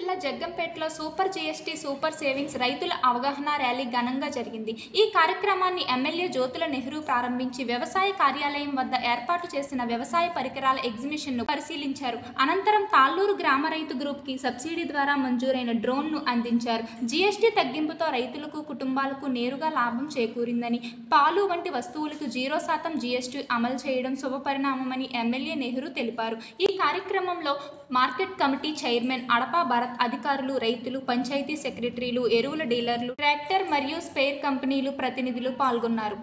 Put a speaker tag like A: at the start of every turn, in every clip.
A: జిల్లా జగ్గంపేటలో super GST super savings రైతుల అవగాహన ర్యాలీ ఘనంగా జరిగింది. ఈ కార్యక్రమాన్ని ఎమ్మెల్యే జ్యోతుల నెహ్రూ ప్రారంభించి వ్యవసాయ కార్యాలయం వద్ద ఏర్పాటు చేసిన వ్యవసాయ పరికరాల ఎగ్జిబిషన్ను పరిశీలించారు. అనంతరం తాళ్లూరు గ్రామ రైతు గ్రూప్కి సబ్సిడీ ద్వారా మంజూరైన డ్రోన్ను అందించారు. జీఎస్టీ తగ్గింపుతో రైతులకు, కుటుంబాలకు నేరుగా లాభం చేకూరిందని, పాలు వంటి వస్తువులకు 0% జీఎస్టీ అమలు చేయడం శుభపరిణామమని ఎమ్మెల్యే నెహ్రూ తెలిపారు. ఈ కార్యక్రమంలో మార్కెట్ కమిటీ చైర్మన్ అడపా భరత్, అధికారులు, రైతులు, పంచాయతీ సెక్రటరీలు, ఎరువుల డీలర్లు, ట్రాక్టర్ మరియు స్పేర్ కంపెనీలు ప్రతినిధులు పాల్గొన్నారు.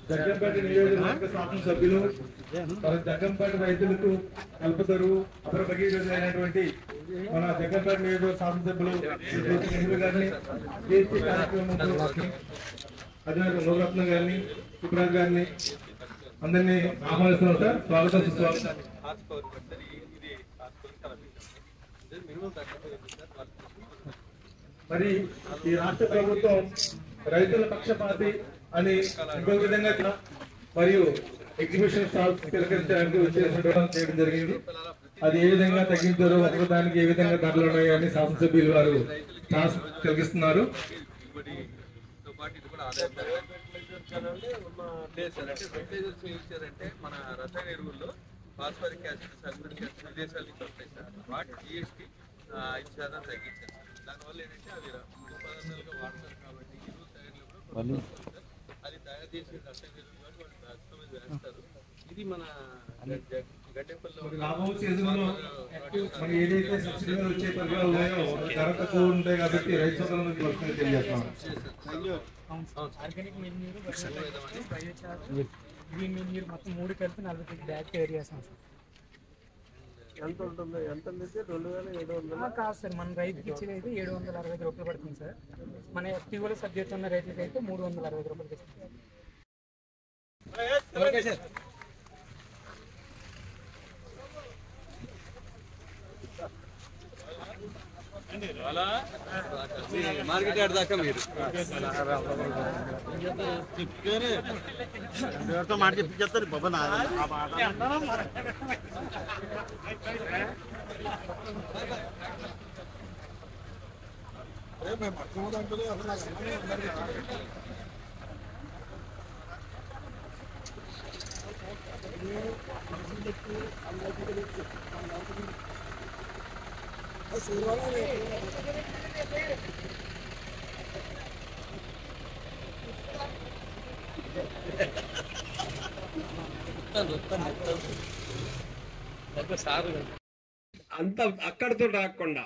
B: జగ్గంపేట నియోజకవర్గ శాసనసభ్యులు జగ్గంపేట రైతులకు కల్పతరు అపరభగీరథులైనటువంటి మన జగ్గంపేట నియోజకవర్గ శాసనసభ్యులు నెహ్రూ గారిని జీఎస్టీ కార్యక్రమంలో అధికారులు నవరత్న గారిని, సుప్రాజ్ గారిని అందరినీ ఆహ్వానిస్తున్నాం సార్. స్వాగతం, సుస్వాగతం. మరి ఈ రాష్ట్ర ప్రభుత్వం రైతుల పక్షపాతి అని ఇంకొక విధంగా మరియు ఎగ్జిబిషన్ స్టాల్స్ తిరస్కరించడానికి చేయడం జరిగింది. అది ఏ విధంగా తగ్గించారో, ఒకదానికి ఏ విధంగా ధరలు ఉన్నాయో అని శాసనసభ్యులు వారు స్టాల్స్ కలిగిస్తున్నారు.
C: ఇచ్చారంటే మన రసాయన ఎరువుల్లో ఫాస్ఫరిక్ యాసిడ్, సల్ఫ్యూరిక్ యాసిడ్ విదేశాల నుంచి వస్తాయి సార్. వాటి జీఎస్టీ 5% తగ్గించారు సార్. దానివల్ల ఏంటంటే అవి పదార్థాలుగా వాడతారు కాబట్టి ఎరువులు తయారీలో కూడా అది తయారు చేసి రసాయన ఎరువులు కాబట్టి వాళ్ళు కస్టమైజ్ వేస్తారు. ఇది మన
B: ఏదైతే సబ్సిడీ వచ్చే పరికరాలు ఉన్నాయో ధర తక్కువ ఉంటాయి కాబట్టి రైతు సోదరులకు తెలియజేస్తాం.
D: ఆర్గానిక్ మెన్యూర్, గ్రీన్ మెన్యూర్ మొత్తం 3 కలిపి 40 బ్యాగ్ తయారు చేస్తాం సార్.
C: ఎంత ఉంటుంది? ఎంత అంటే 2700
D: కాదు సార్, మన రైతుకి ఇచ్చేది అయితే 765 రూపాయలు పడుతుంది సార్. మన ఎఫ్టీఓలో సబ్జెక్ట్ ఉన్న రైతులకి అయితే 360 రూపాయలు ఇస్తుంది.
C: మార్కెట్ యార్డ్ దాకా మీరు
E: ఎవరితో మాట చెప్తారు బాబా.
F: అంత అక్కడితో రాకుండా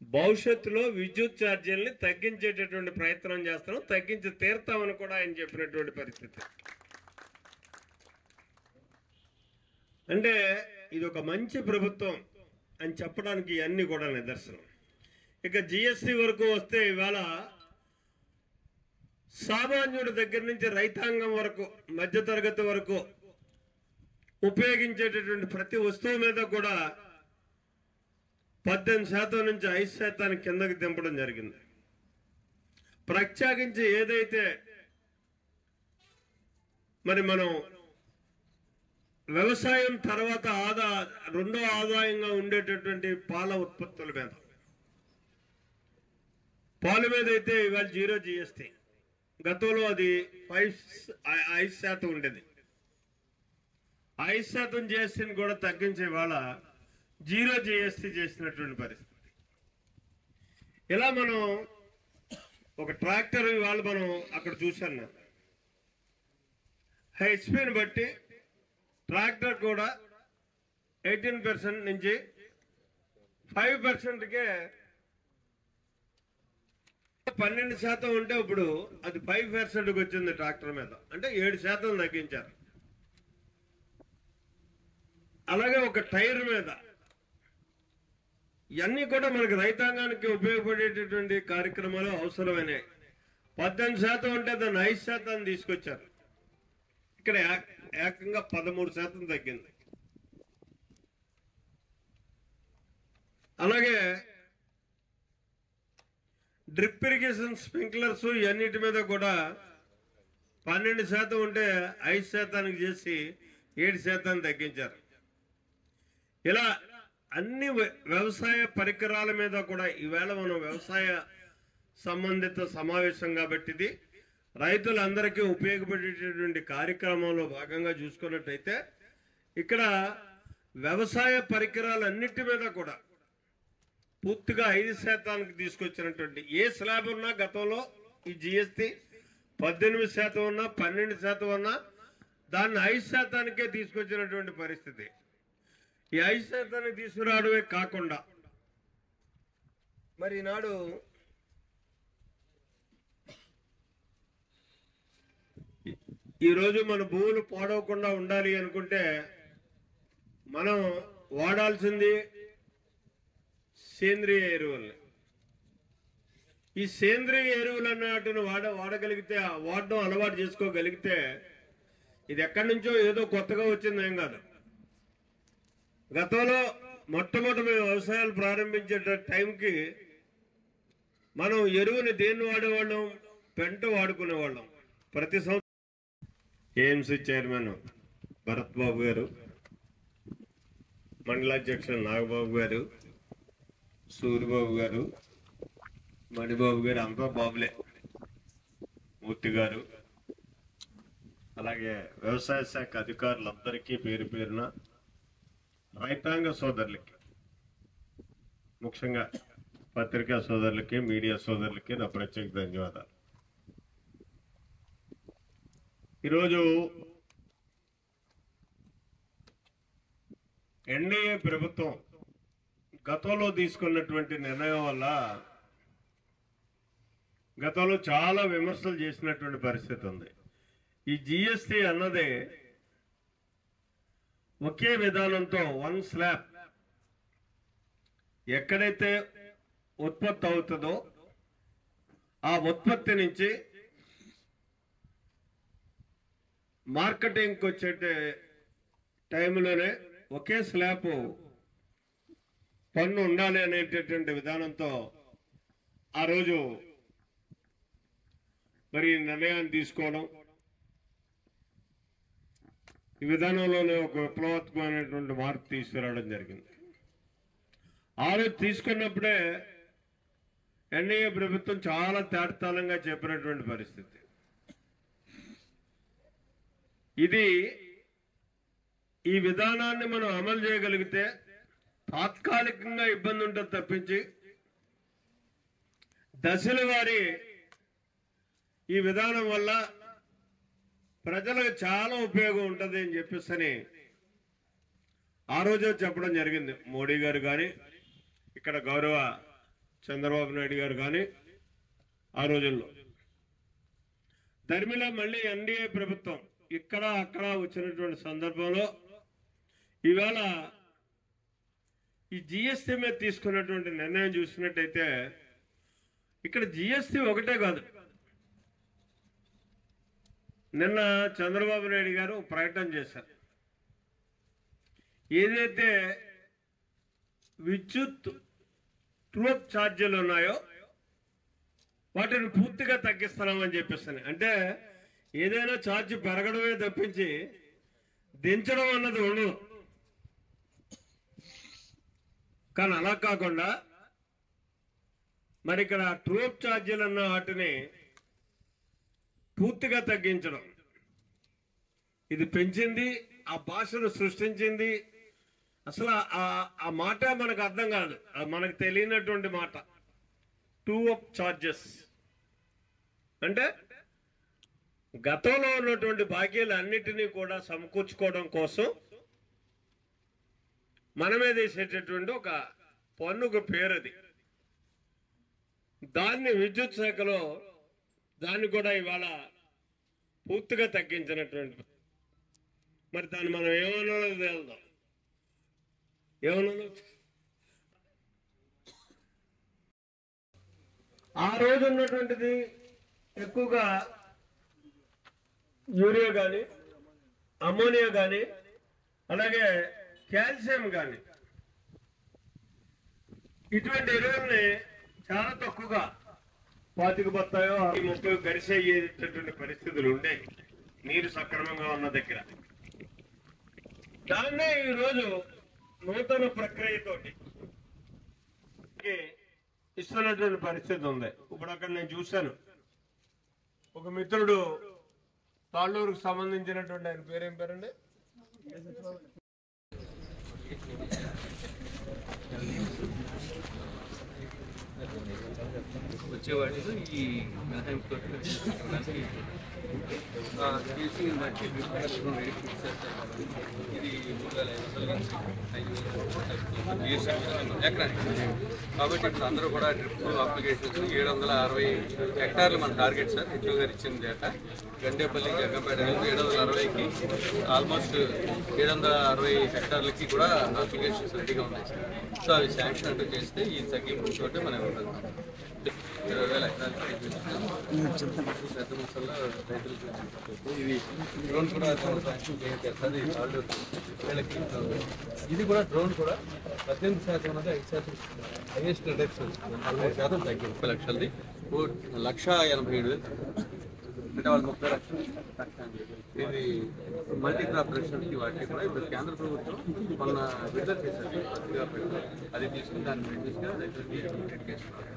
F: భవిష్యత్తులో విద్యుత్ ఛార్జీలని తగ్గించేటటువంటి ప్రయత్నం చేస్తాం, తగ్గించి తీరుతామని కూడా ఆయన చెప్పినటువంటి పరిస్థితి. అంటే ఇది ఒక మంచి ప్రభుత్వం అని చెప్పడానికి అన్ని కూడా నిదర్శనం. ఇక జిఎస్టీ వరకు వస్తే ఇవాళ సామాన్యుడి దగ్గర నుంచి రైతాంగం వరకు, మధ్యతరగతి వరకు ఉపయోగించేటటువంటి ప్రతి వస్తువు మీద కూడా 18% నుంచి 5% కిందకి దింపడం జరిగింది. ప్రత్యేకించి ఏదైతే మరి మనం వ్యవసాయం తర్వాత రెండో ఆదాయంగా ఉండేటటువంటి పాల ఉత్పత్తుల మీద, పాల మీద అయితే ఇవాళ 0 జీఎస్టీ. గతంలో అది 5% ఉండేది. 5% జీఎస్టీని కూడా తగ్గించే వాళ్ళ 0 జీఎస్టీ చేసినటువంటి పరిస్థితి. ఇలా మనం ఒక ట్రాక్టర్ ఇవాళ మనం అక్కడ చూసాను, హెచ్పిని బట్టి ట్రాక్టర్ కూడా 18% నుంచి 5%కే 12% ఉంటే ఇప్పుడు అది 5%కి వచ్చింది ట్రాక్టర్ మీద. అంటే 7% తగ్గించారు. అలాగే ఒక టైర్ మీద, ఇవన్నీ కూడా మనకి రైతాంగానికి ఉపయోగపడేటటువంటి కార్యక్రమాలు అవసరమైనవి. 18% ఉంటే దాన్ని 5% తీసుకొచ్చారు. ఇక్కడ ఏకంగా 13% తగ్గింది. అలాగే డ్రిప్ ఇరిగేషన్, స్ప్రింక్లర్స్ ఇవన్నిటి మీద కూడా 12% ఉంటే 5% చేసి 7% తగ్గించారు. ఇలా అన్ని వ్యవసాయ పరికరాల మీద కూడా ఈవేళ మనం వ్యవసాయ సంబంధిత సమావేశం కాబట్టి ఇది రైతులందరికీ ఉపయోగపడేటటువంటి కార్యక్రమంలో భాగంగా చూసుకున్నట్టయితే ఇక్కడ వ్యవసాయ పరికరాలన్నిటి మీద కూడా పూర్తిగా 5% తీసుకొచ్చినటువంటి ఏ స్లాబ్ ఉన్నా గతంలో ఈ జిఎస్టి 18% ఉన్నా 12% ఉన్నా దాన్ని 5%కే తీసుకొచ్చినటువంటి పరిస్థితి. ఈ 5% తీసుకురావడమే కాకుండా మరి ఈనాడు ఈరోజు మన భూములు పాడవకుండా ఉండాలి అనుకుంటే మనం వాడాల్సింది సేంద్రియ ఎరువులు. ఈ సేంద్రియ ఎరువులు అన్నట్టును వాడగలిగితే వాడడం అలవాటు చేసుకోగలిగితే ఇది ఎక్కడి నుంచో ఏదో కొత్తగా వచ్చింది ఏం కాదు. గతంలో మొట్టమొదటి మేము వ్యవసాయాలు ప్రారంభించే టైంకి మనం ఎరువుని దేన్ని వాడేవాళ్ళం, పెంట వాడుకునేవాళ్ళం. ప్రతి సంవత్సరం ఏఎంసీ చైర్మన్ భరత్ బాబు గారు, మండలాధ్యక్షులు నాగబాబు గారు, సూర్యబాబు గారు, మణిబాబు గారు, అంతా బాబులే, మూర్తి గారు, అలాగే వ్యవసాయ శాఖ అధికారులందరికీ పేరు పేరున రైతాంగ సోదరులకి, ముఖ్యంగా పత్రికా సోదరులకి, మీడియా సోదరులకి నా ప్రత్యేక ధన్యవాదాలు. ఈరోజు ఎన్డీఏ ప్రభుత్వం గతంలో తీసుకున్నటువంటి నిర్ణయం వల్ల గతంలో చాలా విమర్శలు చేసినటువంటి పరిస్థితి ఉంది. ఈ జిఎస్టి అన్నదే ఒకే విధానంతో వన్ స్లాబ్ ఎక్కడైతే ఉత్పత్తి అవుతుందో ఆ ఉత్పత్తి నుంచి మార్కెటింగ్కి వచ్చే టైంలోనే ఒకే స్లాబ్ పన్ను ఉండాలి అనేటటువంటి విధానంతో ఆ రోజు మరి నిర్ణయాన్ని తీసుకోవడం, ఈ విధానంలోనే ఒక విప్లవాత్మకమైనటువంటి మార్పు తీసుకురావడం జరిగింది. ఆ రోజు తీసుకున్నప్పుడే ఎన్డీఏ ప్రభుత్వం చాలా తేటతనంగా చెప్పినటువంటి పరిస్థితి. ఇది ఈ విధానాన్ని మనం అమలు చేయగలిగితే తాత్కాలికంగా ఇబ్బంది ఉంటుంది తప్పించి దశల వారి ఈ విధానం వల్ల ప్రజలకు చాలా ఉపయోగం ఉంటుంది అని చెప్పేసి ఆ రోజే చెప్పడం జరిగింది. మోడీ గారు కానీ, ఇక్కడ గౌరవ చంద్రబాబు నాయుడు గారు కానీ ఆ రోజుల్లో. ధర్మిలా మళ్ళీ ఎన్డీఏ ప్రభుత్వం ఇక్కడ అక్కడ వచ్చినటువంటి సందర్భంలో ఇవాళ ఈ జిఎస్టీ మీద తీసుకున్నటువంటి నిర్ణయం చూసినట్టయితే ఇక్కడ జిఎస్టీ ఒకటే కాదు. నిన్న చంద్రబాబు నాయుడు గారు ప్రకటన చేశారు. ఏదైతే విద్యుత్ ట్రూప్ ఛార్జీలు ఉన్నాయో వాటిని పూర్తిగా తగ్గిస్తున్నామని చెప్పేస్తాను. అంటే ఏదైనా ఛార్జ్ పెరగడమే తప్పించి దించడం అన్నది ఉండదు. కానీ అలా కాకుండా మరి ఇక్కడ ట్రూప్ ఛార్జీలు అన్న వాటిని పూర్తిగా తగ్గించడం, ఇది పెంచింది, ఆ భాషను సృష్టించింది. అసలు ఆ మాట మనకు అర్థం కాదు, మనకు తెలియనటువంటి మాట. టూ అప్ ఛార్జెస్ అంటే గతంలో ఉన్నటువంటి బాకీలు అన్నిటినీ కూడా సమకూర్చుకోవడం కోసం మనమే వేసేటటువంటి ఒక పన్నుకు పేరు అది. దాన్ని విద్యుత్ శాఖలో దాన్ని కూడా ఇవాళ పూర్తిగా తగ్గించినటువంటి. మరి దాన్ని మనం ఏమన్నా వెళ్దాం, ఏమన్నా ఆ రోజు ఉన్నటువంటిది ఎక్కువగా యూరియా కానీ, అమ్మోనియా కానీ, అలాగే కాల్షియం కానీ, ఇటువంటి ఎరువుల్ని చాలా తక్కువగా 25 బత్తాయో 30 గరిసయ్యేటటువంటి పరిస్థితులు ఉండే, నీరు సక్రమంగా ఉన్న దగ్గర. దాన్నే ఈరోజు నూతన ప్రక్రియతోటి ఇస్తున్నటువంటి పరిస్థితి ఉంది. ఇప్పుడు అక్కడ నేను చూశాను, ఒక మిత్రుడు తాళ్ళూరుకు సంబంధించినటువంటి, ఆయన పేరేం పేరండి,
C: వచ్చేవాళ్ళు ఈ మినహాయింపుతో కేసీని బట్టి రేట్ ఫిక్స్ చేస్తారు కాబట్టి ఇది 3,500 ఎకరానికి. కాబట్టి ఇప్పుడు అందరూ కూడా డ్రిప్ అప్లికేషన్స్ 760 హెక్టార్లు మన టార్గెట్ సార్. హెచ్ఓ గారు ఇచ్చిన డేటా. గండేపల్లి జగ్గంపేట 760కి ఆల్మోస్ట్ 760 హెక్టార్లకి కూడా అప్లికేషన్స్ రెడీగా ఉన్నాయి సార్. సో అవి శాంక్షన్ అంటూ చేస్తే ఈ తగ్గింపు తోటే మనం ఉంటుంది. 20,000 ఎకరాలకి పెద్ద మొత్తంలో రైతులకు ఇది డ్రోన్ కూడా శాంక్షన్ చేస్తారు. వీళ్ళకి ఇది కూడా డ్రోన్ కూడా 18% ఉన్నది 5% హైయెస్ట్ రిడక్షన్ 40% తగ్గింది. 30 లక్షలది 1,87,000 అంటే వాళ్ళు 30 లక్షలు. ఇది మల్టీ క్రాప్ ప్రొడక్షన్కి వాటికి కూడా ఇప్పుడు కేంద్ర ప్రభుత్వం మొన్న విడుదల చేశారు. అది తీసుకుని దాన్ని బ్రిటిష్గా రైతులకి రేట్ చేస్తున్నారు.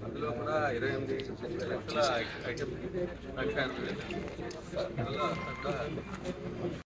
C: అందులో కూడా 28 లక్షల ఐటమ్ 1,80,000